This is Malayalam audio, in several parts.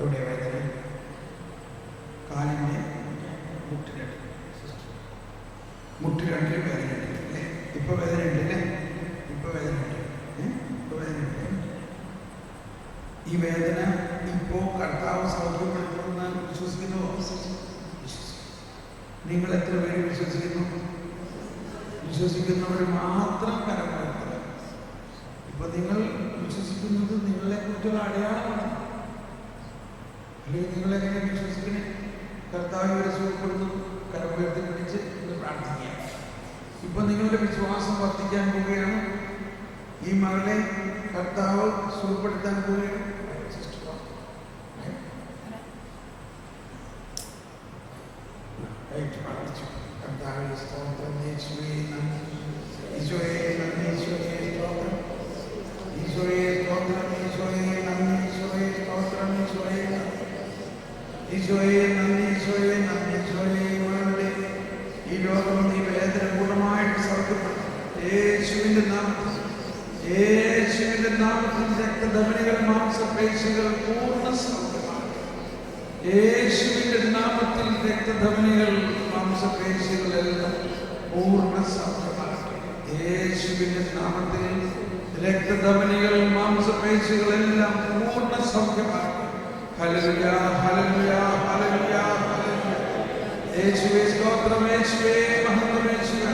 എവിടെ വേദന? കാലിൻ്റെ മുട്ടിരണ്ടിൽ വേദന ഉണ്ട് അല്ലേ? ഇപ്പൊ വേദന ഉണ്ട് അല്ലേ? ഇപ്പൊ വേദന ഉണ്ട്. ഇപ്പൊ വേദന ഉണ്ട്. ഈ വേദന ഇപ്പോ കർത്താവ് സൗഖ്യപ്പെടുത്തുമെന്ന് വിശ്വസിക്കുന്നുവോ? നിങ്ങൾ എത്ര പേര് വിശ്വസിക്കുന്നു? വിശ്വസിക്കുന്നവർ മാത്രം കരം ഉയർത്തുക. ഇപ്പൊ നിങ്ങൾ വിശ്വസിക്കുന്നത് നിങ്ങളെ കുറിച്ചുള്ള അടയാളമാണ്. അല്ലെങ്കിൽ നിങ്ങളെങ്ങനെ വിശ്വസിക്കണേ? കർത്താവ് ഇവരെ സുഖപ്പെടുത്തും, കരം ഉയർത്തി പിടിച്ച് പ്രാർത്ഥിക്കുക. ഇപ്പൊ നിങ്ങളുടെ വിശ്വാസം വർദ്ധിക്കാൻ പോവുകയാണ്. ഈ മകളെ കർത്താവ് സുഖപ്പെടുത്താൻ പോവുകയാണ്. കർത്താവിന്റെ സ്തോത്രം, യേശുവേ നന്ദി, ഈശോയെ നന്ദി, ഈശോയെ സ്തോത്രം, ഈശോയെ സ്തോത്രം, ഈശോയെ നന്ദി, ഈശോയെ സ്തോത്രം, ഈശോയെ ഈശോയെ നന്ദി, ഈശോയെ നന്ദി, ഈശോയെ മകളുടെ ഈ ലോകം ഈ വേദന പൂർണ്ണമായിട്ട് സൗഖ്യപ്പെടുത്തും യേശുവിന്റെ നാമത്തിൽ. യേശുവിന്റെ നാമത്തിൽ രക്തധമനികൾ, മാംസപേശികൾ പൂർണ്ണ സൗഖ്യമാണ്. യേശുവിന്റെ നാമത്തിൽ രക്തധമനികൾ, മാംസപേശികളെല്ലാം പൂർണ്ണ സൗഖ്യമാകട്ടെ. യേശുവിന്റെ നാമത്തിൽ രക്തധമനികൾ, മാംസപേശികളെല്ലാം പൂർണ്ണ സൗഖ്യമാകട്ടെ. ഹല്ലേലൂയ, ഹല്ലേലൂയ, ഹല്ലേലൂയ, ഹല്ലേലൂയ. യേശുവേ സ്തോത്രം, യേശുവേ മഹത്വം, യേശുവേ.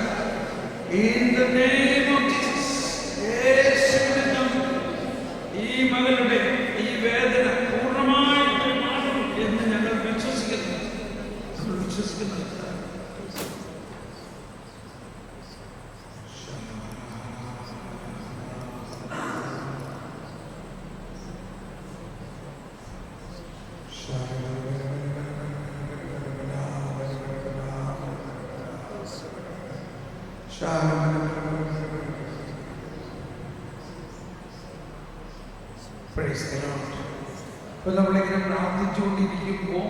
In the name of Jesus, യേശുവിന്റെ നാമത്തിൽ ഈ മകളുടെ ഈ വേദന പൂർണ്ണമായിട്ട് മാറും എന്ന് ഞങ്ങൾ വിശ്വസിക്കുന്നു. ഇപ്പൊ നമ്മളിങ്ങനെ പ്രാർത്ഥിച്ചുകൊണ്ടിരിക്കുമ്പോൾ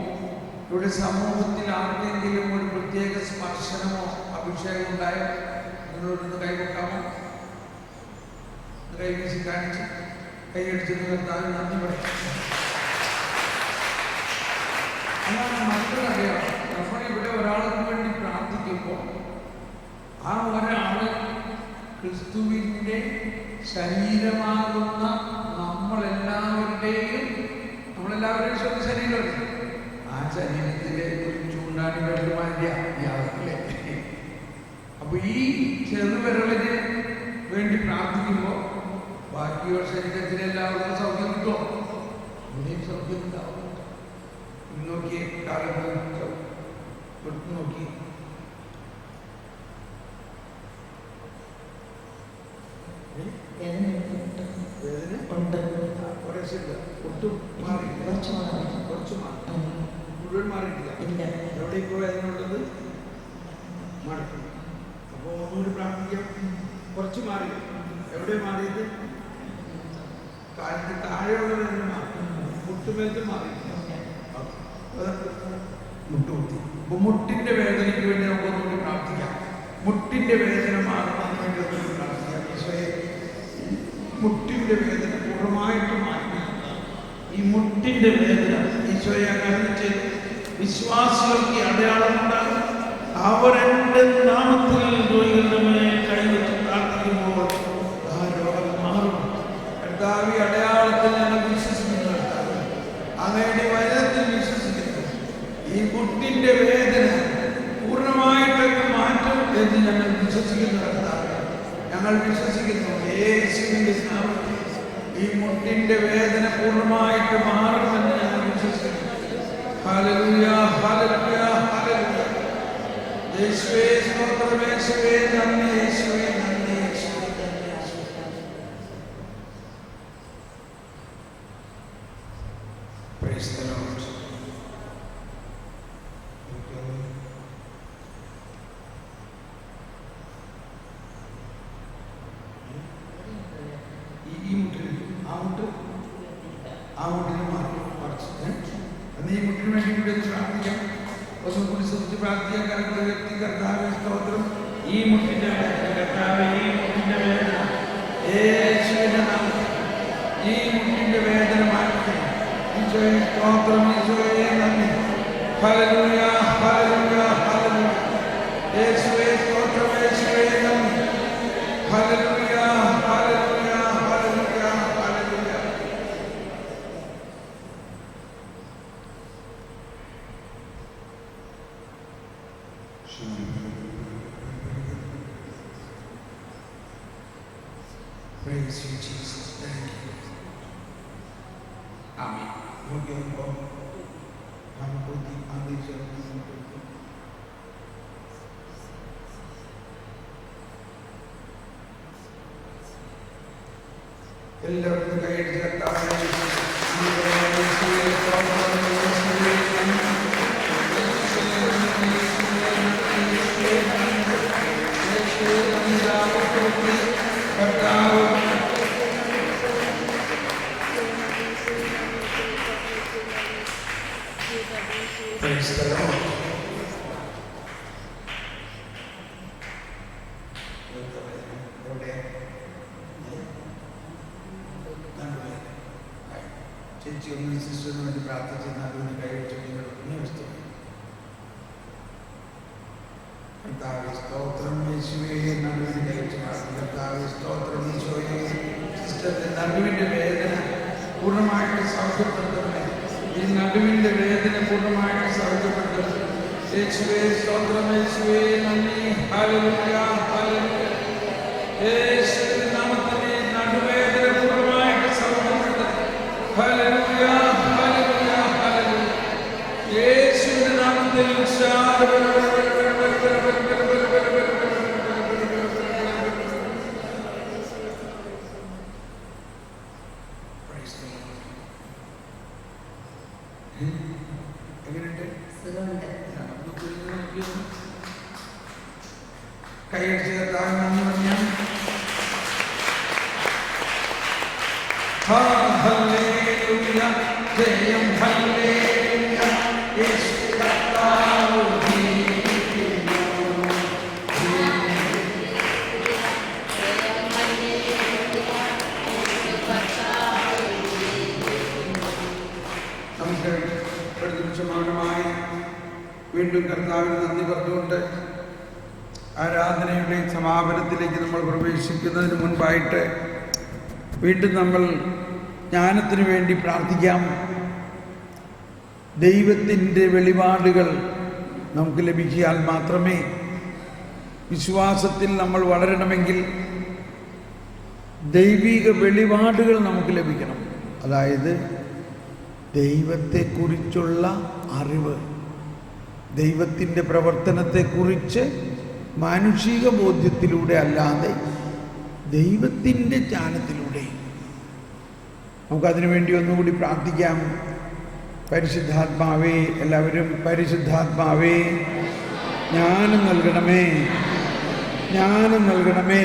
ഇവിടെ സമൂഹത്തിൽ ആർക്കെങ്കിലും ഒരു പ്രത്യേക സ്പർശനമോ അഭിഷേകം ഉണ്ടായോ? നിങ്ങളോടൊന്ന് കൈവെക്കാമോ? കൈ വീശി കാണിച്ച് കൈയടിച്ചത് കർത്താവിന് നന്ദി പറയാം. അതാണ് മറ്റൊരറിയാം. നമ്മളിവിടെ ഒരാൾക്ക് വേണ്ടി പ്രാർത്ഥിക്കുമ്പോൾ ആ ഒരാള് ക്രിസ്തുവിൻ്റെ ശരീരമാകുന്ന നമ്മളെല്ലാവരുടെയും സ്വന്തം ശരീരമല്ലേ? ആ ശരീരത്തിലെ ഒരു ചൂണ്ടാണി വെള്ളമാരില്ലേ? അപ്പൊ ഈ ചെറുവിരലിന് വേണ്ടി പ്രാർത്ഥിക്കുമ്പോൾ ബാക്കിയുള്ള ശരീരത്തിലെ എല്ലാവർക്കും സൗഖ്യം കിട്ടുമോ? ഇവിടെയും സൗഖ്യം ഉണ്ടാവും. നോക്കിയേ, കാലം നോക്കി. ഒട്ടും മാറിയില്ല, കുറച്ച് മാറി, മുഴുവൻ മാറിയിട്ടില്ല. എവിടെ ഇപ്പോൾ വേദന ഉള്ളത്? മാറി. അപ്പോൾ ഒന്നുകൂടി പ്രാർത്ഥിക്കാം. കുറച്ച് മാറി. എവിടെ മാറിയത്? കാലിന് താഴെയുള്ള വേദന മാറി, മുട്ടുമേത്ത് മാറിയില്ല. മുട്ടുകുത്തി. അപ്പൊ മുട്ടിന്റെ വേദനയ്ക്ക് വേണ്ടി നമുക്ക് ഒന്നുകൂടി പ്രാർത്ഥിക്കാം. മുട്ടിന്റെ വേദന മാറുന്നതിന് വേണ്ടി ഒന്നുകൂടി പ്രാർത്ഥിക്കാം. ഈശോയെ, മുട്ടിന്റെ വേദന പൂർണ്ണമായിട്ട് മാറ്റി ഈ മുട്ടിന്റെ വേദന ഈശോയെ അനുസരിച്ച് വിശ്വാസികൾക്ക് അടയാളമുണ്ടാകും. അവർ എൻ്റെ നാമത്തിൽ രോഗികളുടെ മേൽ കൈവച്ച് പ്രാർത്ഥിക്കുമ്പോൾ ആ രോഗം മാറും. കർത്താവ് അടയാളത്തിൽ ഞങ്ങൾ വിശ്വസിക്കുന്നു. അങ്ങയുടെ വചനത്തിൽ വിശ്വസിക്കുന്നു. ഈ മുട്ടിന്റെ വേദന പൂർണ്ണമായിട്ടൊക്കെ മാറ്റും എന്ന് ഞങ്ങൾ വിശ്വസിക്കുന്നു. കർത്താവ്, ഞങ്ങൾ വിശ്വസിക്കുന്നു. യേശുവിന്റെ നാമത്തിൽ ഈ മുട്ടിന്റെ വേദന പൂർണ്ണമായിട്ട് മാറുമെന്ന് ഞങ്ങൾ വിശ്വസിക്കുന്നു. ഹല്ലേലൂയ, ഹല്ലേലൂയ, ഹല്ലേലൂയ. യേശുവേ സ്തോത്രം, യേശുവേ നന്ദി, യേശുവേ നന്ദി, യേശുവേ നന്ദി. Price the Lord. ആ മുട്ടിന് മാറി ഈ മുട്ടിന് വേണ്ടി കൂടി പ്രാർത്ഥിക്കാം. ഒന്നും കൂടി ശ്രദ്ധിച്ച് പ്രാർത്ഥിക്കാൻ കരങ്ങളുടെ വ്യക്തി. കർത്താവേ സ്തോത്രം. ഈ മുട്ടിന്റെ വേദന, കർത്താവേ, ഈ മുട്ടിന്റെ വേദന യേശുവിന്റെ നാമത്തിൽ ഈ മുട്ടിന്റെ വേദന മാറ്റട്ടെ. ഈ Praise you, Jesus. Thank you. Amen. എല്ലാവരും കൈയടിച്ച് Praise the Lord. ചേച്ചി ഒന്ന് സിസ്റ്ററിന് വേണ്ടി പ്രാർത്ഥിച്ച് നല്ലൊരു കൈവച്ചു കർത്താവേ സ്തോത്രം യേശുവേ നടുവിന് കൈവച്ച് കർത്താവേ സ്തോത്രം യേശുവേ സിസ്റ്ററിന്റെ നടുവിന്റെ വേദന പൂർണ്ണമായിട്ട് സൗഖ്യപ്പെടുത്തണമേ. ഈ നടുവിന്റെ വേദന പൂർണ്ണമായിട്ട് സൗഖ്യപ്പെടുത്തണം. യേശുവേ സ്തോത്രം യേശുവേ നന്ദി. ഹല്ലേലൂയ ഹല്ലേലൂയ. യേശുവിന്റെ നാമത്തിൽ നടുവേദന പൂർണ്ണമായിട്ട് സൗഖ്യപ്പെടുത്തണം. ഹല്ലേലൂയ ഹല്ലേലൂയ ഹല്ലേലൂയ. യേശുവിന്റെ നാമത്തിൽ കൈയടിച്ച് കർത്താവിനെ പറഞ്ഞാൽ ഹല്ലേലൂയ ജയം ഹല്ലേലൂയ യേശു കർത്താവ് നമുക്ക് ഒരു നിമിഷം മൗനമായി വീണ്ടും കർത്താവിന് നന്ദി പറഞ്ഞുകൊണ്ട് ആരാധനയുടെ സമാപനത്തിലേക്ക് നമ്മൾ പ്രവേശിക്കുന്നതിന് മുൻപായിട്ട് വീണ്ടും നമ്മൾ ജ്ഞാനത്തിന് വേണ്ടി പ്രാർത്ഥിക്കാം. ദൈവത്തിൻ്റെ വെളിപാടുകൾ നമുക്ക് ലഭിച്ചാൽ മാത്രമേ വിശ്വാസത്തിൽ നമ്മൾ വളരണമെങ്കിൽ ദൈവിക വെളിപാടുകൾ നമുക്ക് ലഭിക്കണം. അതായത് ദൈവത്തെക്കുറിച്ചുള്ള അറിവ്, ദൈവത്തിൻ്റെ പ്രവർത്തനത്തെക്കുറിച്ച് മാനുഷിക ബോധ്യത്തിലൂടെ അല്ലാതെ ദൈവത്തിൻ്റെ ജ്ഞാനത്തിലൂടെ. നമുക്കതിനു വേണ്ടി ഒന്നുകൂടി പ്രാർത്ഥിക്കാം. പരിശുദ്ധാത്മാവേ, എല്ലാവരും പരിശുദ്ധാത്മാവേ ജ്ഞാനം നൽകണമേ, ജ്ഞാനം നൽകണമേ.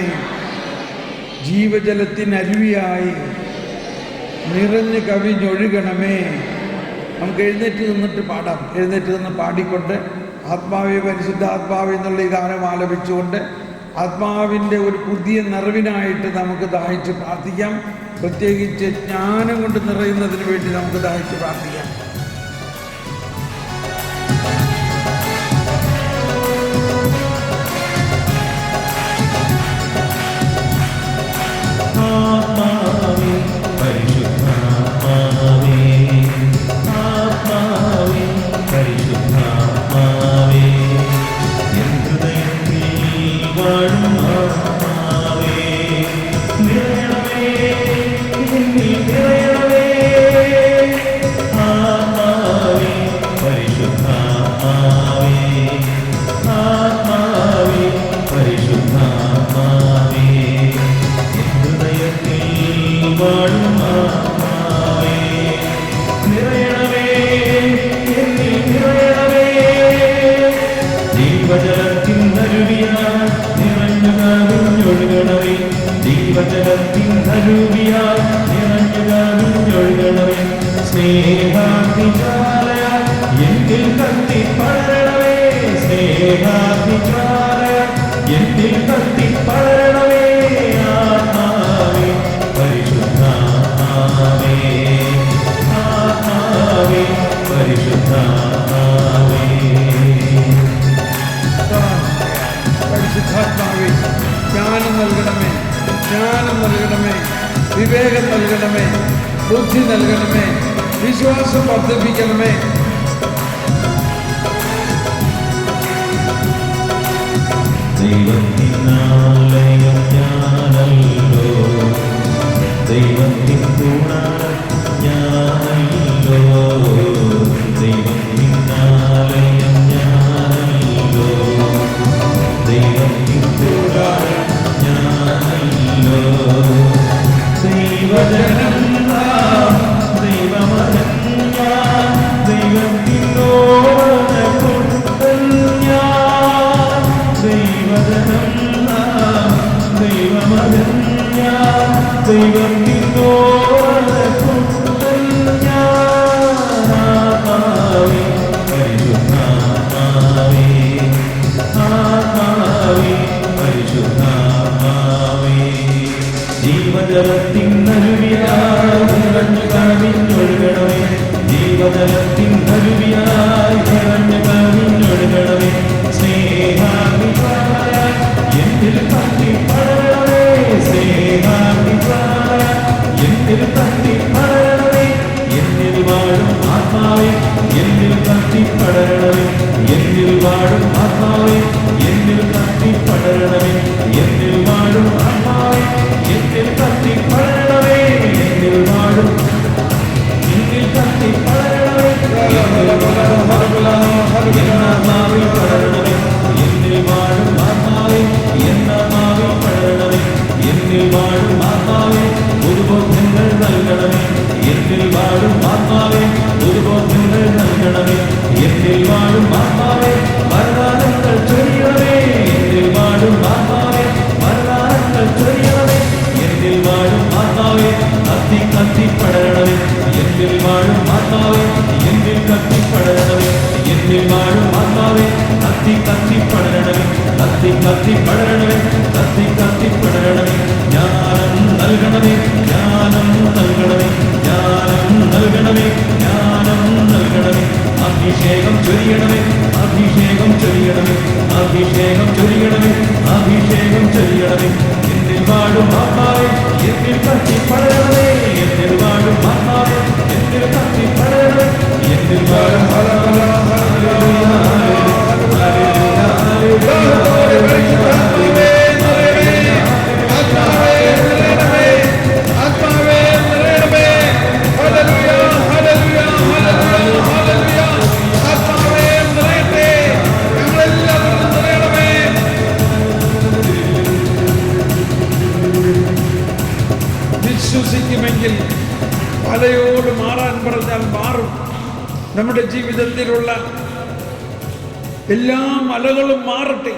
ജീവജലത്തിനരുവിയായി നിറഞ്ഞ് കവിഞ്ഞൊഴുകണമേ. നമുക്ക് എഴുന്നേറ്റ് നിന്നിട്ട് പാടാം. എഴുന്നേറ്റ് നിന്ന് പാടിക്കൊണ്ട് ആത്മാവേ പരിശുദ്ധാത്മാവേ എന്നുള്ള ഈ ഗാനം ആലപിച്ചുകൊണ്ട് ആത്മാവിൻ്റെ ഒരു പുതിയ നിറവിനായിട്ട് നമുക്ക് ദാഹിച്ച് പ്രാർത്ഥിക്കാം. പ്രത്യേകിച്ച് ജ്ഞാനം കൊണ്ട് നിറയുന്നതിന് വേണ്ടി നമുക്ക് ദാഹിച്ച് പ്രാർത്ഥിക്കാം. പരിശുദ്ധാത്മാവേ ജ്ഞാനം നൽകണമേ, ജ്ഞാനം നൽകണമേ, വിവേകം നൽകണമേ, ബുദ്ധി നൽകണമേ, വിശ്വാസം വർദ്ധിപ്പിക്കണമേ. ദൈവത്തിനാലയം ഞാനല്ലോ, ദൈവത്തിൻ ഗുണം ഞാനല്ലോ, ദൈവത്തിനാലയം ഞാനല്ലോ, ദൈവത്തിൻ ഗുണം ഞാനല്ലോ, ദൈവജനം ദൈവമകൻ ഞാൻ, ദൈവത്തിനോട് കൊടുത്തൽ ഞാൻ, ദൈവജനം ദൈവമകൻ ഞാൻ, ദൈവത്തിനോട് കൊടുത്തൽ ഞാൻ. ആത്മാവേ പരിശുദ്ധാത്മാവേ, ആത്മാവേ പരിശുദ്ധാത്മാവേ, ജീവജലത്തിൻ അരുവിയായി നിറഞ്ഞു കവിഞ്ഞൊഴുകണമേ, ജീവജലത്തിൻ അരുവിയായി നിറഞ്ഞു കവിഞ്ഞൊഴുകണമേ, സ്നേഹാഗ്നിജ്വാലയായി എന്നിൽ കത്തി പടരണമേ, സ്നേഹാഗ്നിജ്വാലയായി എന്നിൽ കത്തി പടരണമേ, എന്നിൽ വാഴും ആത്മാവേ എന്നിൽ കത്തി പടരണമേ, എന്നിൽ വാഴും ആത്മാവേ എന്നിൽ കത്തി പടരണമേ, എന്നിൽ വാഴും ആത്മാവേ എന്നിൽ കത്തി പടരണമേ, എന്നിൽ വാഴും എന്നിൽ കത്തി പടരണമേ, എന്നാത്മാവിൽ പടരണമേ, എന്നിൽ വാഴും ആത്മാവേ എന്നാത്മാവിൽ പടരണമേ, എന്നിൽ വാഴും ആത്മാവേ ദുർബോധങ്ങൾ നൽകണമേ, എന്നിൽ വാഴും ആത്മാവേ ദുർബോധങ്ങൾ നൽകണമേ, എന്നിൽ വാഴും ആത്മാവേ വരദാനങ്ങൾ ചൊരിയണമേ, എന്നിൽ വാഴും ആത്മാവേ വരദാനങ്ങൾ ചൊരിയണമേ, എന്നിൽ വാഴും ആത്മാവേ കത്തി കത്തി പടരണമേ, എന്നിൽ വാഴും ആത്മാവേ എന്നിൽ കത്തി പടരണമേ, എന്നിൽ വാഴും ആത്മാവേ കത്തി കത്തി പടരണമേ, കത്തി കത്തി പടരണമേ, കത്തി കത്തി പടരണമേ, ജ്ഞാനം നൽകണമേ, ജ്ഞാനം നൽകണമേ, ജ്ഞാനം നൽകണമേ, ജ്ഞാനം നൽകണമേ, അഭിഷേകം ചൊരിയണമേ, അഭിഷേകം ചൊരിയണമേ, അഭിഷേകം ചൊരിയണമേ, അഭിഷേകം ചൊരിയണമേ, എന്നിൽ വാഴും ആത്മാവേ എന്നിൽ കത്തി പടരണമേ, എന്നിൽ വാഴും ആത്മാവേ എന്നിൽ കത്തി പടരണമേ, എന്നിൽ വാഴും വിശ്വസിക്കുമെങ്കിൽ മലയോട് മാറാൻ പറഞ്ഞാൽ മാറും. നമ്മുടെ ജീവിതത്തിലുള്ള എല്ലാ മലകളും മാറട്ടെ.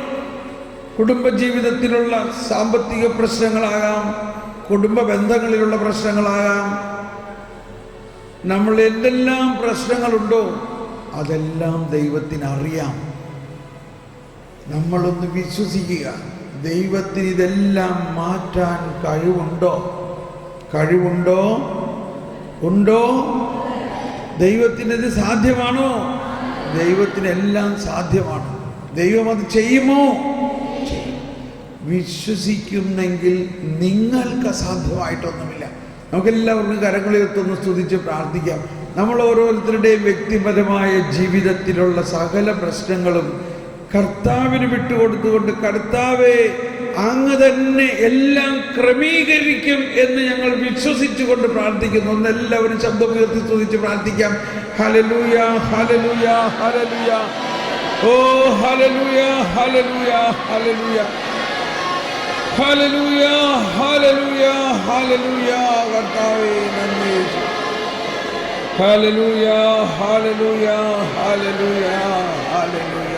കുടുംബജീവിതത്തിലുള്ള സാമ്പത്തിക പ്രശ്നങ്ങളാകാം, കുടുംബ ബന്ധങ്ങളിലുള്ള പ്രശ്നങ്ങളാകാം, നമ്മൾ എന്തെല്ലാം പ്രശ്നങ്ങളുണ്ടോ അതെല്ലാം ദൈവത്തിനറിയാം. നമ്മളൊന്ന് വിശ്വസിക്കുക, ദൈവത്തിന് ഇതെല്ലാം മാറ്റാൻ കഴിവുണ്ടോ? കഴിവുണ്ടോ? ഉണ്ടോ? ദൈവത്തിനത് സാധ്യമാണോ? ദൈവത്തിനെല്ലാം സാധ്യമാണ്. ദൈവം അത് ചെയ്യുമോ? വിശ്വസിക്കുന്നെങ്കിൽ നിങ്ങൾക്ക് അസാധ്യമായിട്ടൊന്നുമില്ല. നമുക്കെല്ലാവർക്കും കരങ്ങളുയർത്തൊന്ന് സ്തുതിച്ച് പ്രാർത്ഥിക്കാം. നമ്മൾ ഓരോരുത്തരുടെയും വ്യക്തിപരമായ ജീവിതത്തിലുള്ള സകല പ്രശ്നങ്ങളും കർത്താവിന് വിട്ടുകൊടുത്തുകൊണ്ട്, കർത്താവേ അങ്ങ് തന്നെ എല്ലാം ക്രമീകരിക്കും എന്ന് ഞങ്ങൾ വിശ്വസിച്ചുകൊണ്ട് പ്രാർത്ഥിക്കുന്നു. ഒന്നെല്ലാവരും ശബ്ദമുയർത്തി സ്തുതിച്ച് പ്രാർത്ഥിക്കാം. ഹല്ലേലൂയ, ഹല്ലേലൂയ, ഹല്ലേലൂയ. ഓ ഹല്ലേലൂയ, ഹല്ലേലൂയ, ഹല്ലേലൂയ, ഹല്ലേലൂയ, ഹല്ലേലൂയ, ഹല്ലേലൂയ. കർത്താവേ നന്ദി. ഹല്ലേലൂയ, ഹല്ലേലൂയ, ഹല്ലേലൂയ, ഹല്ലേലൂയ.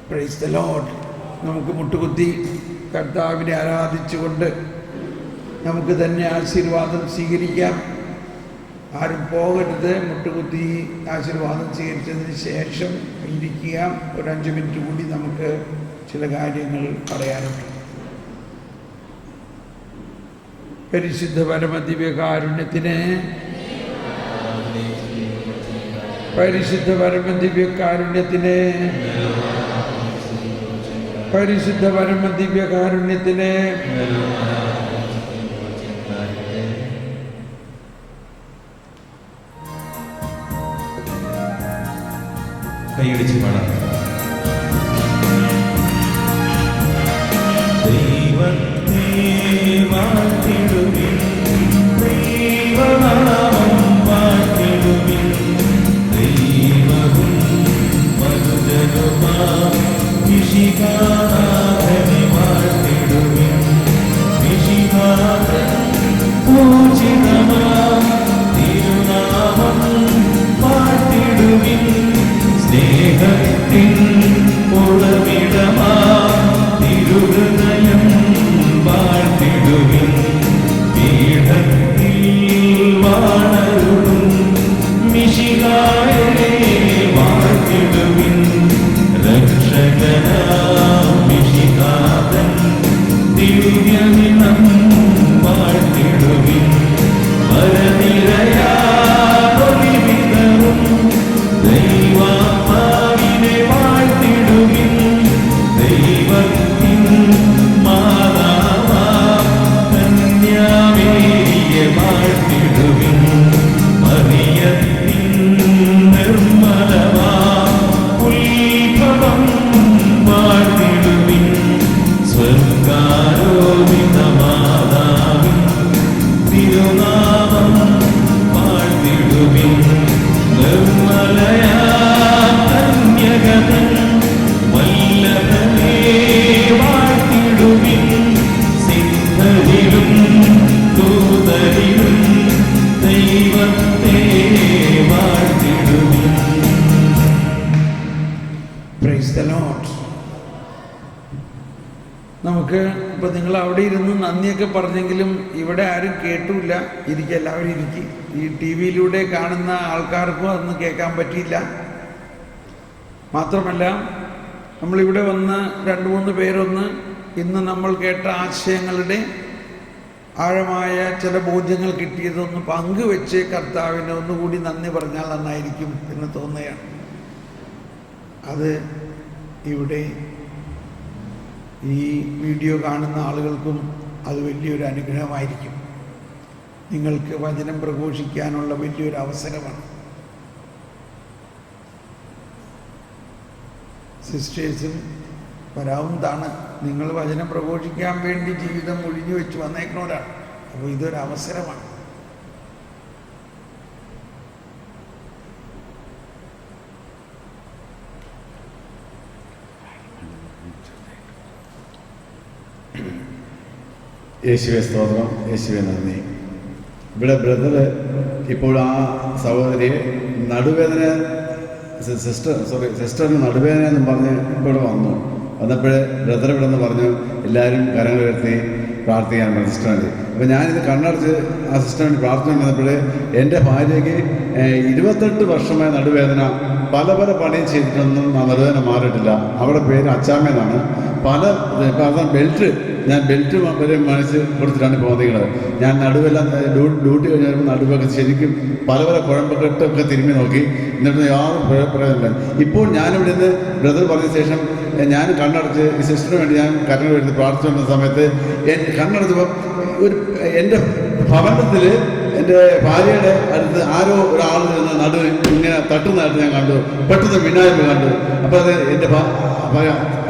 Praise the lord. നമുക്ക് മുട്ടുകുത്തി കർത്താവിനെ ആരാധിച്ചുകൊണ്ട് നമുക്ക് തന്നെ ആശീർവാദം സ്വീകരിക്കാം. ആരും പോകരുത്. മുട്ടുകുത്തി ആശീർവാദം സ്വീകരിച്ചതിന് ശേഷം ഇരിക്കുക. ഒരു 5 മിനിറ്റ് കൂടി നമുക്ക് ചില കാര്യങ്ങൾ പറയാനുണ്ട്. പരിശുദ്ധ പരമദിവ്യകാരുണ്യത്തിന്, പരിശുദ്ധ പരമദിവ്യകാരുണ്യത്തിന് പരിശുദ്ധ പരമ ദിവ്യകാരുണ്യത്തിന് കൈയടിച്ച് പാടാം. ദൈവത്തെ വാഴ്ത്തിടുവിൻ, ദൈവനാമം വാഴ്ത്തിടുവിൻ, ദൈവവും മനുജനുമാം മിശിഹാനാഥനെ വാഴ്ത്തിടുവിൻ. മിശിഹാനാഥൻ പൂജിതമാം തിരുനാമം വാഴ്ത്തിടുവിൻ. സ്നേഹത്തിൻ ഉറവിടമാ തിരുഹൃദയം വാഴ്ത്തിടുവിൻ. പീഠത്തിൽ വാണരുളും മിശിഹായെ വാഴ്ത്തിടുവിൻ. രക്ഷകനാം മിശിഹാതൻ ദിവ്യദിനം വാഴ്ത്തിടുവിൻ. വരനിരയാതൊലിവിതറും ദൈവാത്മാവിനെ വാഴ്ത്തിടുവിൻ. ദൈവത്തിൻ മാതാവാം കന്യാമേരിയെ വാഴ്ത്തിടുവിൻ. മറിയത്തിൻ നിർമ്മലമാം ഉത്ഭവം വാഴ്ത്തിടുവിൻ. സ്വർഗാരോപിത മാതാവിൻ തിരുനാമം വാഴ്ത്തിടുവിൻ. നിർമ്മലയാം കന്യകതൻ വല്ലഭനെ വാഴ്ത്തിടുവിൻ. സിദ്ധരിലും ദൂതരിലും ദൈവത്തെ വാഴ്ത്തിടുവിൻ. Praise the lord. നമുക്ക് ഇപ്പം നിങ്ങൾ അവിടെ ഇരുന്ന് നന്ദിയൊക്കെ പറഞ്ഞെങ്കിലും ഇവിടെ ആരും കേട്ടില്ല. ഇരിക്കുക, എല്ലാവരും ഇരിക്കും. ഈ ടി വിയിലൂടെ കാണുന്ന ആൾക്കാർക്കും അതൊന്നും കേൾക്കാൻ പറ്റിയില്ല. മാത്രമല്ല നമ്മളിവിടെ വന്ന് 2-3 പേരൊന്ന് ഇന്ന് നമ്മൾ കേട്ട ആശയങ്ങളുടെ ആഴമായ ചില ബോധ്യങ്ങൾ കിട്ടിയതൊന്ന് പങ്കുവെച്ച് കർത്താവിന് ഒന്നുകൂടി നന്ദി പറഞ്ഞാൽ നന്നായിരിക്കും എന്ന് തോന്നുകയാണ്. അത് ഇവിടെ ഈ വീഡിയോ കാണുന്ന ആളുകൾക്കും അത് വലിയൊരു അനുഗ്രഹമായിരിക്കും. നിങ്ങൾക്ക് വചനം പ്രഘോഷിക്കാനുള്ള വലിയൊരു അവസരമാണ്. സിസ്റ്റേഴ്സും വരാവുന്നതാണ്. നിങ്ങൾ വചനം പ്രഘോഷിക്കാൻ വേണ്ടി ജീവിതം ഒഴിഞ്ഞു വെച്ച് വന്നേക്കുന്നവരാണ്. അപ്പോൾ ഇതൊരു അവസരമാണ്. യേശുവെ സ്തോത്രം, യേശുവെ നന്ദി. ഇവിടെ ബ്രദർ ഇപ്പോൾ ആ സഹോദരിയെ നടുവേദന സിസ്റ്ററിന് നടുവേദന എന്ന് പറഞ്ഞ് ഇപ്പോൾ വന്നപ്പോൾ ബ്രദർ ഇവിടെ നിന്ന് പറഞ്ഞു എല്ലാവരും കരങ്ങൾ ഉയർത്തി പ്രാർത്ഥിക്കാൻ പറഞ്ഞു സിസ്റ്ററിന് വേണ്ടി. അപ്പോൾ ഞാനിത് കണ്ണടച്ച് ആ സിസ്റ്ററിന് വേണ്ടി പ്രാർത്ഥിച്ചുകൊണ്ടിരുന്നപ്പോൾ എൻ്റെ ഭാര്യയ്ക്ക് 28 വർഷമായ നടുവേദന പല പണിയും ചെയ്തിട്ടൊന്നും ആ നടുവേദന മാറിയിട്ടില്ല. അവരുടെ പേര് അച്ചാമ്മയെന്നാണ്. ഇപ്പം ഞാൻ ബെൽറ്റ് വരെ മേടിച്ച് കൊടുത്തിട്ടാണ് പോകുന്നത്. ഞാൻ നടുവെല്ലാം ഡ്യൂട്ടി കഴിഞ്ഞ് വരുമ്പോൾ നടുവൊക്കെ ശരിക്കും പല കുഴമ്പക്കെട്ടൊക്കെ തിരുമ്മി നോക്കി, എന്നിട്ട് യാതൊരു പ്രയോജനമില്ല. ഇപ്പോൾ ഞാനിവിടെ നിന്ന് ബ്രദർ പറഞ്ഞ ശേഷം ഞാൻ കണ്ണടച്ച് ഈ സിസ്റ്ററിന് വേണ്ടി ഞാൻ കരങ്ങൾ എടുത്ത് പ്രാർത്ഥിച്ചുകൊണ്ടിരുന്ന സമയത്ത് കണ്ണടച്ചപ്പോൾ എൻ്റെ ഭവനത്തിൽ എൻ്റെ ഭാര്യയുടെ അടുത്ത് ആരോ ഒരാൾ നിന്ന് നടുവ് ഇങ്ങനെ തട്ടുന്നതായിട്ട് ഞാൻ കണ്ടു. പെട്ടെന്ന് മിന്നായ്മ കണ്ടു. അപ്പോൾ അത് എൻ്റെ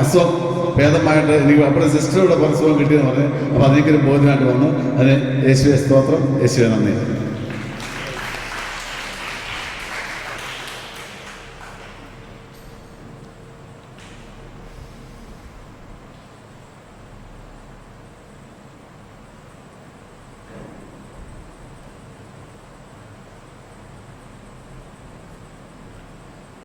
അസുഖം ഭേദമായിട്ട് എനിക്ക് അപ്പോൾ സിസ്റ്ററുടെ സുഖം കിട്ടിയെന്ന് പറഞ്ഞു. അപ്പോൾ അതെനിക്കൊരു ബോധ്യമായിട്ട് വന്നു. അതിന് യേശുവെ സ്തോത്രം, യേശുവെ നന്ദി.